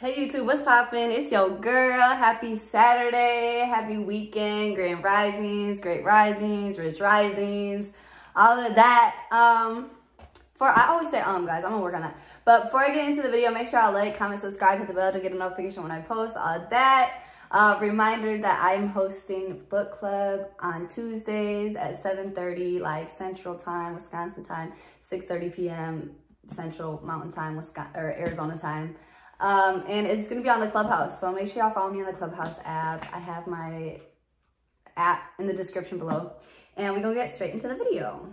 Hey YouTube, what's poppin'? It's your girl. Happy Saturday, happy weekend, grand risings, great risings, rich risings, all of that. I always say guys, I'm gonna work on that. But before I get into the video, make sure I like, comment, subscribe, hit the bell to get a notification when I post, all of that. Reminder that I'm hosting book club on Tuesdays at 7:30 like Central Time, Wisconsin time, 6:30 p.m. Central Mountain Time, Arizona time. And it's going to be on the Clubhouse. So make sure y'all follow me on the Clubhouse app. I have my app in the description below. And we're going to get straight into the video.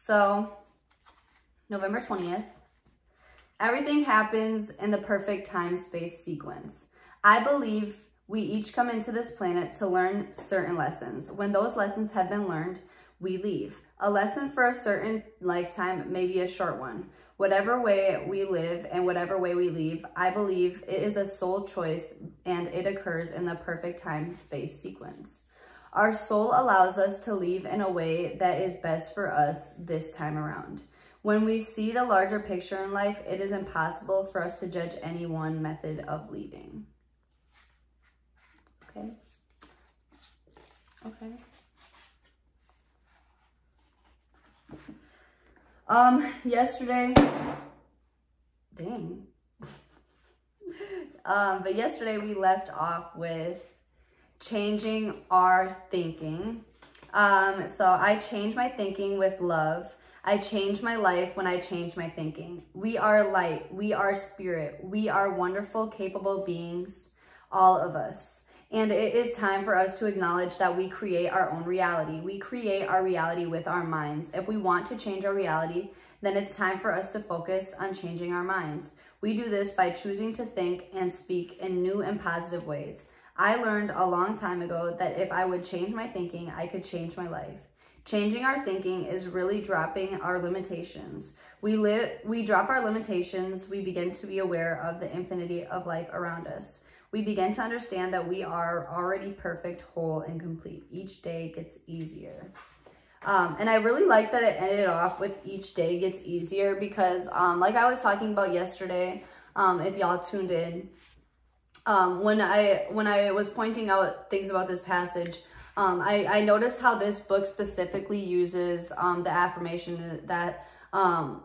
So, November 20th. Everything happens in the perfect time-space sequence. I believe we each come into this planet to learn certain lessons. When those lessons have been learned, we leave. A lesson for a certain lifetime may be a short one. Whatever way we live and whatever way we leave, I believe it is a soul choice and it occurs in the perfect time-space sequence. Our soul allows us to leave in a way that is best for us this time around. When we see the larger picture in life, it is impossible for us to judge any one method of leaving. Okay? Okay. Yesterday, dang. But yesterday we left off with changing our thinking. So I changed my thinking with love. I changed my life when I changed my thinking. We are light. We are spirit. We are wonderful, capable beings, all of us. And it is time for us to acknowledge that we create our own reality. We create our reality with our minds. If we want to change our reality, then it's time for us to focus on changing our minds. We do this by choosing to think and speak in new and positive ways. I learned a long time ago that if I would change my thinking, I could change my life. Changing our thinking is really dropping our limitations. We drop our limitations, we begin to be aware of the infinity of life around us. We begin to understand that we are already perfect, whole, and complete. Each day gets easier. And I really like that it ended off with each day gets easier because like I was talking about yesterday, if y'all tuned in, when I was pointing out things about this passage, I noticed how this book specifically uses the affirmation that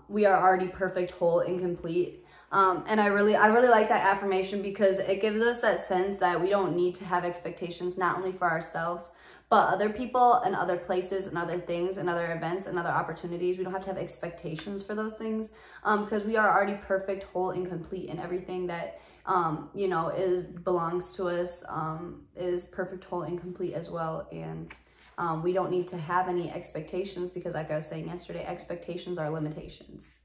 we are already perfect, whole, and complete. And I really like that affirmation because it gives us that sense that we don't need to have expectations, not only for ourselves, but other people and other places and other things and other events and other opportunities. We don't have to have expectations for those things because we are already perfect, whole, and complete, and everything that, you know, belongs to us is perfect, whole, and complete as well. And we don't need to have any expectations because, like I was saying yesterday, expectations are limitations.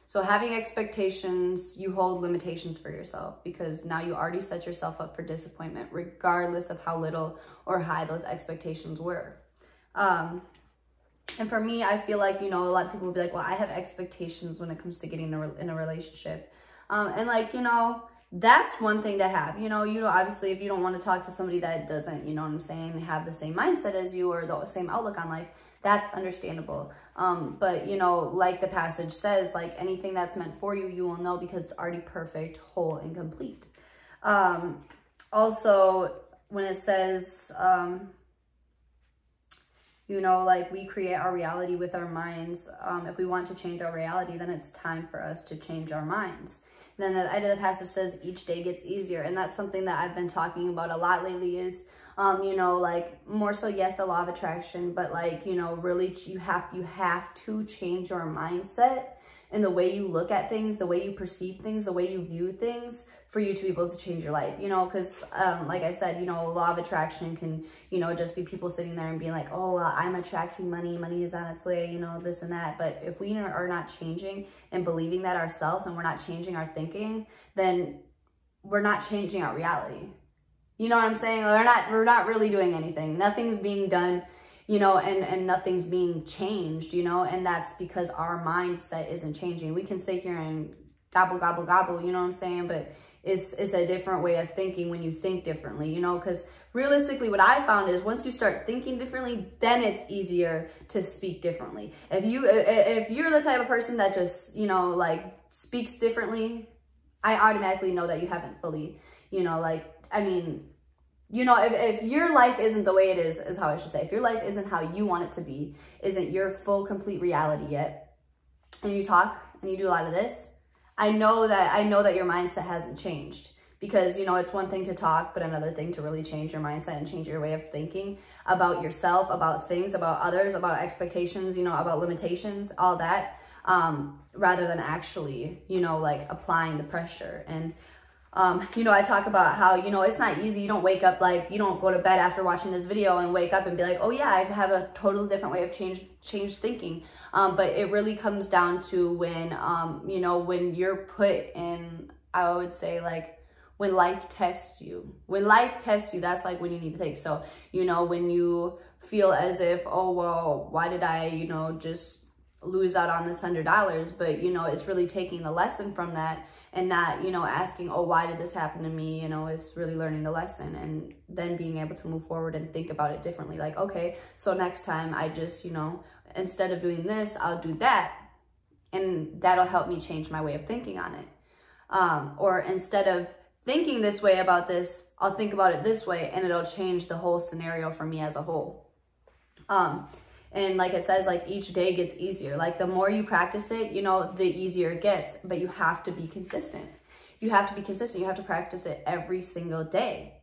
So having expectations, you hold limitations for yourself because now you already set yourself up for disappointment regardless of how little or high those expectations were. And for me, I feel like, you know, a lot of people will be like, well, I have expectations when it comes to getting in a relationship. And like, you know, that's one thing to have. You know, obviously if you don't want to talk to somebody that doesn't, you know what I'm saying, have the same mindset as you or the same outlook on life, that's understandable. But, you know, like the passage says, like anything that's meant for you, you will know because it's already perfect, whole, and complete. Also, when it says, you know, like we create our reality with our minds. If we want to change our reality, then it's time for us to change our minds. And then the end of the passage says each day gets easier. And that's something that I've been talking about a lot lately is, you know, like more so, yes, the law of attraction, but like, you know, really you have to change your mindset and the way you look at things, the way you perceive things, the way you view things for you to be able to change your life, you know, because like I said, you know, law of attraction can, you know, just be people sitting there and being like, oh, I'm attracting money, money is on its way, you know, this and that. But if we are not changing and believing that ourselves and we're not changing our thinking, then we're not changing our reality. You know what I'm saying? We're not really doing anything. Nothing's being done, you know, and nothing's being changed, you know, and that's because our mindset isn't changing. We can sit here and gobble, gobble, gobble, you know what I'm saying? But it's a different way of thinking when you think differently, you know, because realistically what I found is once you start thinking differently, then it's easier to speak differently. If you're the type of person that just, you know, like speaks differently, I automatically know that you haven't fully, you know, like, I mean, you know, if your life isn't the way it is how I should say, if your life isn't how you want it to be, isn't your full, complete reality yet, and you talk and you do a lot of this, I know that your mindset hasn't changed. Because, you know, it's one thing to talk, but another thing to really change your mindset and change your way of thinking about yourself, about things, about others, about expectations, you know, about limitations, all that, rather than actually, you know, like applying the pressure. And, you know, I talk about how, you know, it's not easy. You don't wake up, like, you don't go to bed after watching this video and wake up and be like, oh yeah, I have a totally different way of change thinking. But it really comes down to when, you know, when you're put in, I would say, like, when life tests you. When life tests you, that's like when you need to think. So, you know, when you feel as if, oh, well, why did I, you know, just lose out on this $100? But, you know, it's really taking the lesson from that and not, you know, asking, oh, why did this happen to me? You know, it's really learning the lesson and then being able to move forward and think about it differently. Like, okay, so next time I just, you know, instead of doing this, I'll do that. And that'll help me change my way of thinking on it. Or instead of thinking this way about this, I'll think about it this way, and it'll change the whole scenario for me as a whole. And like it says, like each day gets easier. Like the more you practice it, you know, the easier it gets, but you have to be consistent. You have to be consistent. You have to practice it every single day,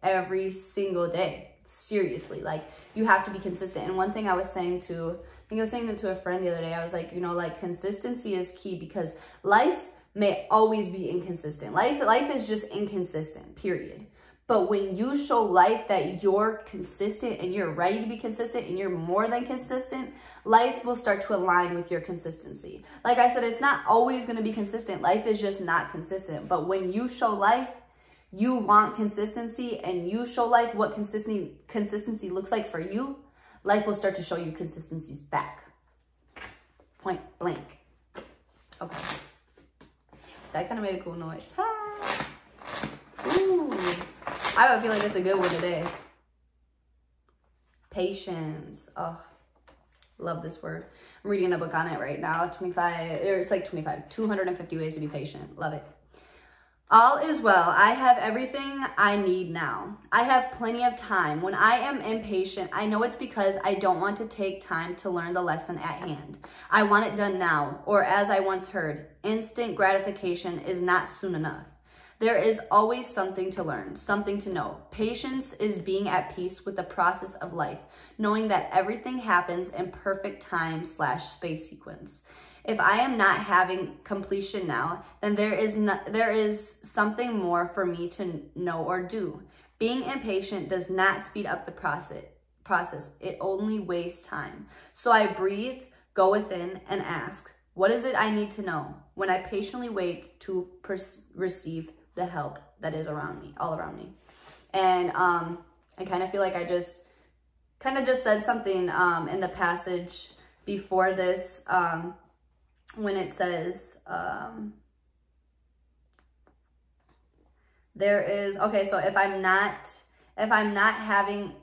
seriously. Like you have to be consistent. And one thing I was saying to, I think I was saying it to a friend the other day, I was like, you know, like consistency is key because life may always be inconsistent. Life is just inconsistent, period. But when you show life that you're consistent and you're ready to be consistent and you're more than consistent, life will start to align with your consistency. Like I said, it's not always going to be consistent. Life is just not consistent. But when you show life, you want consistency and you show life what consistency looks like for you, life will start to show you consistencies back. Point blank. Okay. That kind of made a cool noise. Ah. Ooh. I have a feeling it's a good one today. Patience. Oh, love this word. I'm reading a book on it right now. 250 ways to be patient. Love it. All is well. I have everything I need now. I have plenty of time. When I am impatient, I know it's because I don't want to take time to learn the lesson at hand. I want it done now, or as I once heard, instant gratification is not soon enough. There is always something to learn, something to know. Patience is being at peace with the process of life, knowing that everything happens in perfect time/space sequence. If I am not having completion now, then there is something more for me to know or do. Being impatient does not speed up the process. It only wastes time. So I breathe, go within, and ask, what is it I need to know? When I patiently wait to receive the help that is around me, all around me. And I kind of feel like I just said something in the passage before this, when it says, there is, okay, so if I'm not having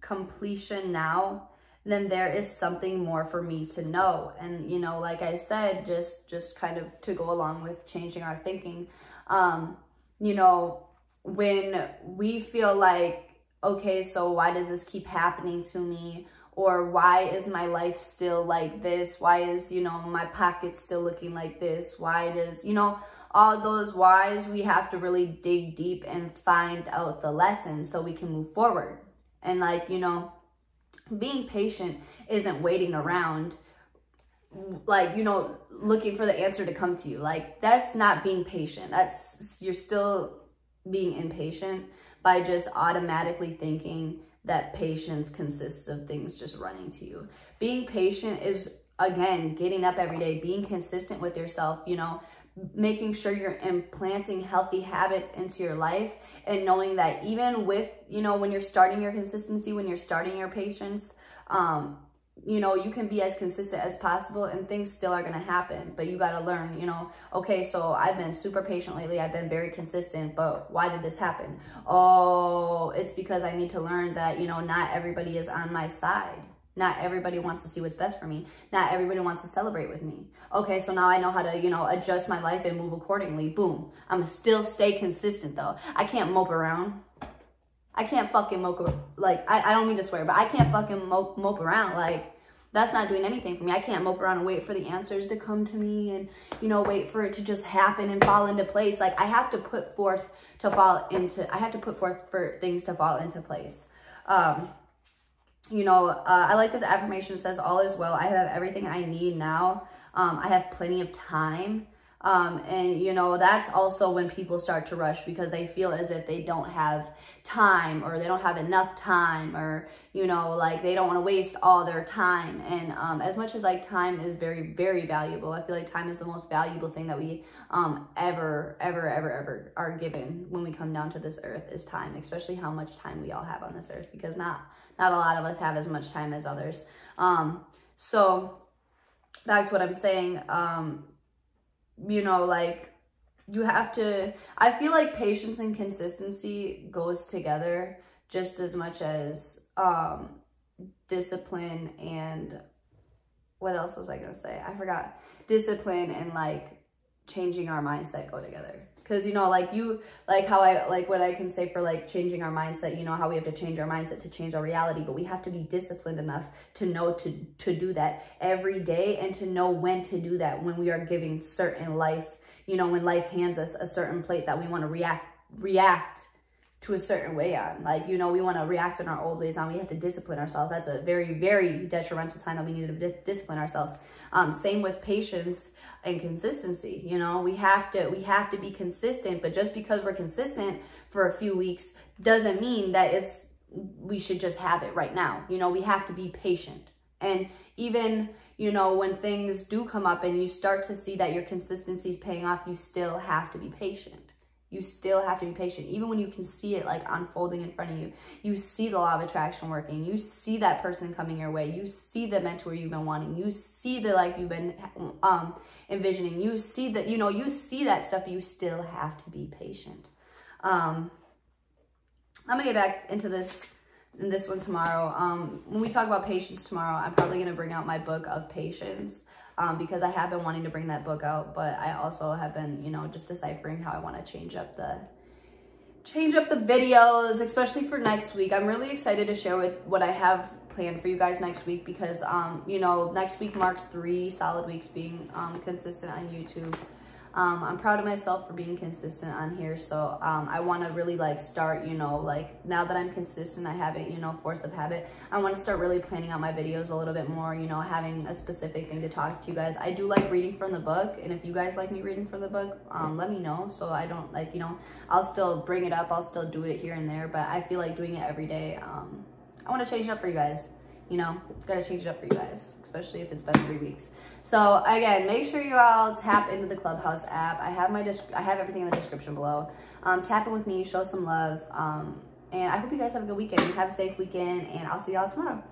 completion now, then there is something more for me to know. And, you know, like I said, just kind of to go along with changing our thinking, you know, when we feel like, okay, so why does this keep happening to me? Or why is my life still like this? Why is, you know, my pocket still looking like this? Why does, you know, all those whys, we have to really dig deep and find out the lessons so we can move forward. And like, you know, being patient isn't waiting around, like, you know, looking for the answer to come to you. Like, that's not being patient. You're still being impatient by just automatically thinking that patience consists of things just running to you. Being patient is, again, getting up every day, being consistent with yourself, you know, making sure you're implanting healthy habits into your life and knowing that even with, you know, when you're starting your consistency, when you're starting your patience, you know, you can be as consistent as possible and things still are going to happen, but you got to learn, you know, okay, so I've been super patient lately. I've been very consistent, but why did this happen? Oh, it's because I need to learn that, you know, not everybody is on my side. Not everybody wants to see what's best for me. Not everybody wants to celebrate with me. Okay, so now I know how to, you know, adjust my life and move accordingly. Boom. I'm gonna still stay consistent though. I can't mope around. I can't fucking mope, like, I don't mean to swear, but I can't fucking mope around. Like, that's not doing anything for me. I can't mope around and wait for the answers to come to me and, you know, wait for it to just happen and fall into place. Like, I have to put forth for things to fall into place. You know, I like this affirmation. It says, all is well. I have everything I need now. I have plenty of time. And, you know, that's also when people start to rush because they feel as if they don't have time or they don't have enough time or, you know, like they don't want to waste all their time. And as much as like time is very, very valuable, I feel like time is the most valuable thing that we ever are given when we come down to this earth is time, especially how much time we all have on this earth, because not a lot of us have as much time as others. So that's what I'm saying. You know, like you have to, I feel like patience and consistency goes together just as much as discipline and what else was I gonna say? I forgot. Discipline and like changing our mindset go together. Because, you know, like how I, like what I can say for like changing our mindset, you know, how we have to change our mindset to change our reality, but we have to be disciplined enough to know to do that every day and to know when to do that when we are giving certain life, you know, when life hands us a certain plate that we want to react to a certain way on. Like, you know, we want to react in our old ways on. We have to discipline ourselves. That's a very, very detrimental time that we need to discipline ourselves. Same with patience and consistency. You know, we have to be consistent, but just because we're consistent for a few weeks doesn't mean that we should just have it right now. You know, we have to be patient. And even, you know, when things do come up and you start to see that your consistency is paying off, you still have to be patient. You still have to be patient. Even when you can see it like unfolding in front of you, you see the law of attraction working, you see that person coming your way, you see the mentor you've been wanting, you see the life you've been envisioning, you see that, you know, you see that stuff, but you still have to be patient. I'm gonna get back into this one tomorrow. When we talk about patience tomorrow, I'm probably gonna bring out my book of patience. Because I have been wanting to bring that book out, but I also have been, you know, just deciphering how I want to change up the videos, especially for next week. I'm really excited to share what I have planned for you guys next week because, you know, next week marks 3 solid weeks being consistent on YouTube. I'm proud of myself for being consistent on here. So I want to really like start, you know, like now that I'm consistent, I have it, you know, force of habit. I want to start really planning out my videos a little bit more, you know, having a specific thing to talk to you guys. I do like reading from the book. And if you guys like me reading from the book, let me know. So I don't like, you know, I'll still bring it up. I'll still do it here and there, but I feel like doing it every day. I want to change it up for you guys. You know, gotta change it up for you guys, especially if it's been 3 weeks. So again, make sure you all tap into the Clubhouse app. I have everything in the description below. Tap in with me, show some love. And I hope you guys have a good weekend. Have a safe weekend, and I'll see y'all tomorrow.